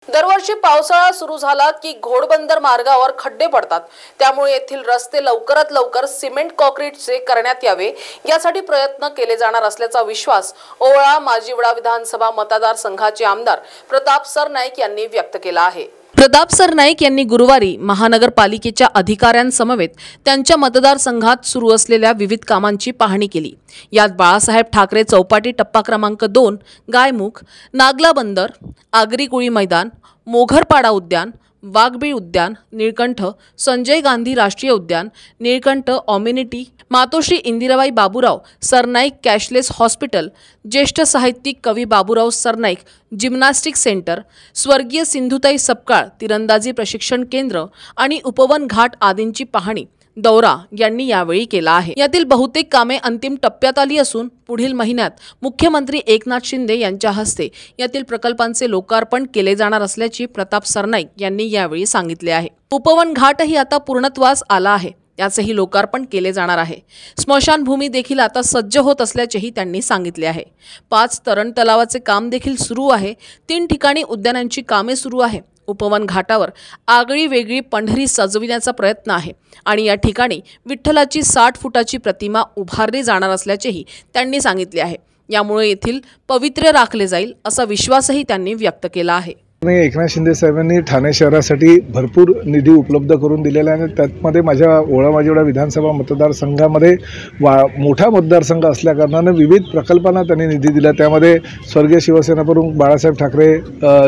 दरवर्षी पावसाळा सुरू झाला की घोडबंदर मार्गावर खड्डे पडतात। त्यामुळे येथील रस्ते लवकरात लवकर सिमेंट कॉन्क्रीटचे करण्यात यावे यासाठी प्रयत्न केले जाणार असल्याचा विश्वास ओवळा माजिवडा विधानसभा मतदारसंघाचे आमदार प्रताप सरनाईक यांनी व्यक्त केला आहे। प्रताप सरनाईक यांनी गुरुवारी महानगरपालिकेच्या अधिकाऱ्यांसमवेत त्यांच्या मतदारसंघात सुरू असलेल्या विविध कामांची पाहणी केली। यात बाळासाहेब ठाकरे चौपाटी टप्पा क्रमांक 2, गायमुख, नागला बंदर, आगरी कुळी मैदान, मोघरपाडा उद्यान, वाघबीळ उद्यान, निळकंठ, संजय गांधी राष्ट्रीय उद्यान, निळकंठ ऑम्युनिटी, मातोश्री इंदिराबाई बाबूराव सरनाईक कॅशलेस हॉस्पिटल, ज्येष्ठ साहित्यिक कवी बाबूराव सरनाईक जिम्नॅस्टिक सेंटर, स्वर्गीय सिंधुताई सपकाळ तीरंदाजी प्रशिक्षण केंद्र आणि उपवन घाट आदींची पाहणी दौरा यांनी यावेळी केला आहे। यातील बहुतेक कामे अंतिम टप्प्यात आली असून पुढील महिन्यात मुख्यमंत्री एकनाथ शिंदे यांच्या हस्ते यातील प्रकल्पांचे लोकार्पण केले जाणार असल्याची प्रताप सरनाईक यांनी यावेळी सांगितले आहे। उपवन घाटही आता पूर्णत्वास आला आहे, याचेही लोकार्पण केले जाणार आहे। स्मशानभूमी देखील आता सज्ज होत असल्याचेही त्यांनी सांगितले आहे। 5 तरण तलावाचे काम देखील सुरू आहे। 3 ठिकाणी उद्यानांची कामे सुरू आहे। उपवन घाटावर आगळी वेगळी पंढरी सजविण्याचा प्रयत्न आहे आणि या ठिकाणी विठ्ठलाची 60 फुटाची प्रतिमा उभारली जाणार असल्याचेही त्यांनी सांगितले आहे। यामुळे येथील पवित्र्य राखले जाईल असा विश्वासही त्यांनी व्यक्त केला आहे। एकनाथ शिंदे साहेबांनी ठाणे शहरासाठी भरपूर निधी उपलब्ध करून दिलेला आहे। त्यामध्ये माझ्या ओळा माजिवडा विधानसभा मतदारसंघामध्ये मोठा मतदारसंघ असल्याकारणाने विविध प्रकल्पांना त्यांनी निधी दिला। त्यामध्ये स्वर्गीय शिवसेना प्रमुख बाळासाहेब ठाकरे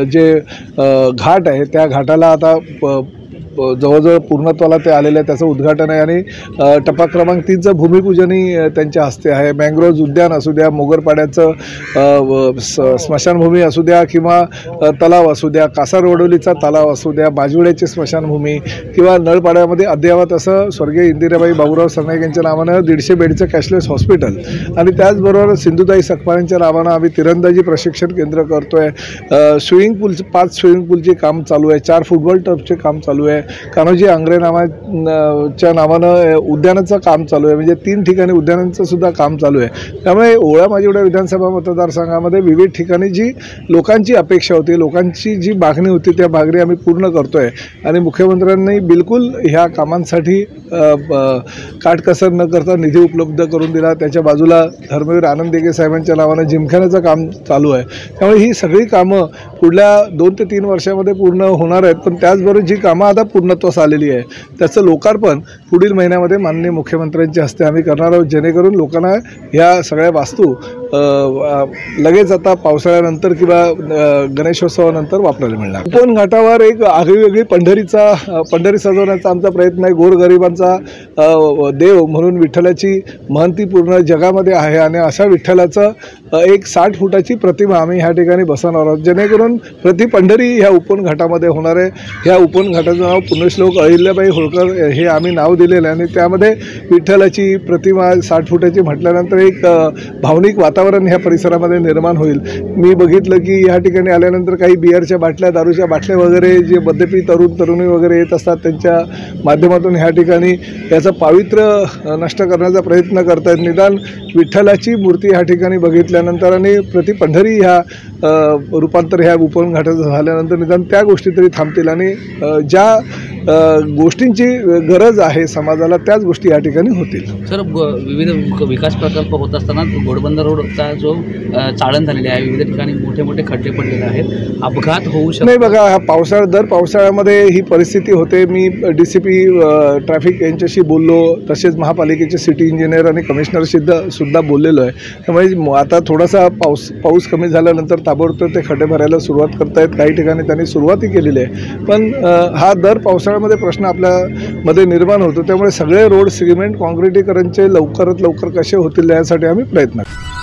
जे घाट आहे त्या घाटाला आता जवळजवळ पूर्णत्वाला ते आलेलं आहे। त्याचं उद्घाटन आहे आणि टप्पा क्रमांक 3चं भूमिपूजनही त्यांच्या हस्ते आहे। मँग्रोव्ज उद्यान असू द्या, मोगरपाड्याचं स्मशानभूमी असू द्या किंवा तलाव असू द्या, कासारवडोलीचा तलाव असू द्या, माजिवड्याची स्मशानभूमी किंवा नळपाड्यामध्ये अद्ययावत असं स्वर्गीय इंदिराबाई बाबूराव सरनाईक यांच्या नावानं 150 बेडचं कॅशलेस हॉस्पिटल आणि त्याचबरोबर सिंधुताई सपकाळांच्या नावानं आम्ही तीरंदाजी प्रशिक्षण केंद्र करतोय। स्विमिंग पूल 5 स्विमिंग पूलचे काम चालू आहे। 4 फुटबॉल टर्फचे काम चालू आहे। कान्होजी आंग्रे नावाच्या नावानं उद्यानाचं काम चालू आहे। म्हणजे 3 ठिकाणी उद्यानांचं सुद्धा काम चालू आहे। त्यामुळे ओळा माजिवडा विधानसभा मतदारसंघामध्ये विविध ठिकाणी जी लोकांची अपेक्षा होती, लोकांची जी मागणी होती त्या मागणी आम्ही पूर्ण करतोय आणि मुख्यमंत्र्यांनी बिलकुल ह्या कामांसाठी काटकसर न करता निधी उपलब्ध करून दिला। त्याच्या बाजूला धर्मवीर आनंद दिघे साहेबांच्या नावानं जिमखान्याचं काम चालू आहे। त्यामुळे ही सगळी कामं पुढल्या 2 ते 3 वर्षामध्ये पूर्ण होणार आहेत। पण त्याचबरोबर जी कामं आता पूर्णत्वास आलेली आहे त्याचं लोकार्पण पुढील महिन्यामध्ये माननीय मुख्यमंत्र्यांच्या हस्ते आम्ही करणार आहोत, जेणेकरून लोकांना ह्या सगळ्या वास्तू लगेच आता पावसाळ्यानंतर किंवा गणेशोत्सवानंतर वापरायला मिळणार। उपवन घाटावर एक आगळीवेगळी पंढरी सजवण्याचा आमचा प्रयत्न आहे। गोरगरिबांचा देव म्हणून विठ्ठलाची महंती पूर्ण जगामध्ये आहे आणि अशा विठ्ठलाचं एक 60 फुटाची प्रतिमा आम्ही ह्या ठिकाणी बसवणार आहोत, जेणेकरून प्रति पंढरी ह्या उपवन घाटामध्ये होणार आहे। ह्या उपवन घाटाचं नाव पुण्यश्लोक अहिल्याबाई होळकर हे आम्ही नाव दिलेलं आहे आणि त्यामध्ये विठ्ठलाची प्रतिमा 60 फुटाची म्हटल्यानंतर एक भावनिक वातावरण ह्या परिसरामध्ये निर्माण होईल। मी बघितलं की ह्या ठिकाणी आल्यानंतर काही बिअरच्या बाटल्या, दारूच्या बाटल्या वगैरे जे मद्यपी तरुणी वगैरे येत असतात त्यांच्या माध्यमातून ह्या ठिकाणी याचं पावित्र्य नष्ट करण्याचा प्रयत्न करतायत। निदान विठ्ठलाची मूर्ती ह्या ठिकाणी बघितल्यानंतर आणि प्रति पंढरी ह्या रूपांतर ह्या उपवन घाटाचं झाल्यानंतर निदान त्या गोष्टी तरी थांबतील आणि ज्या गोष्टींची गरज आहे समाजाला त्याच गोष्टी या ठिकाणी होतील। सर, विविध विकास प्रकल्प होत असताना घोडबंदर रोडचा जो चाळण झालेली आहे, विविध ठिकाणी मोठे मोठे खड्डे पडलेले आहेत, अपघात होऊ शकतो नाही। बघा, हा दर पावसाळ्यामध्ये ही परिस्थिती होते। मी DCP ट्रॅफिक यांच्याशी बोललो, तसेच महापालिकेचे सिटी इंजिनियर आणि कमिशनर सुद्धा बोललेलो आहे। त्यामुळे आता थोडासा पाऊस कमी झाल्यानंतर ताबडतोब ते खड्डे भरायला सुरुवात करतायत। काही ठिकाणी त्यांनी सुरुवातही केलेली आहे, पण हा दर पावसाळ्यामध्ये प्रश्न आपल्यामध्ये निर्माण होतो। त्यामुळे सगळे रोड सिमेंट कॉन्क्रिटीकरणचे लवकरात लवकर कसे होतील यासाठी आम्ही प्रयत्न करतो।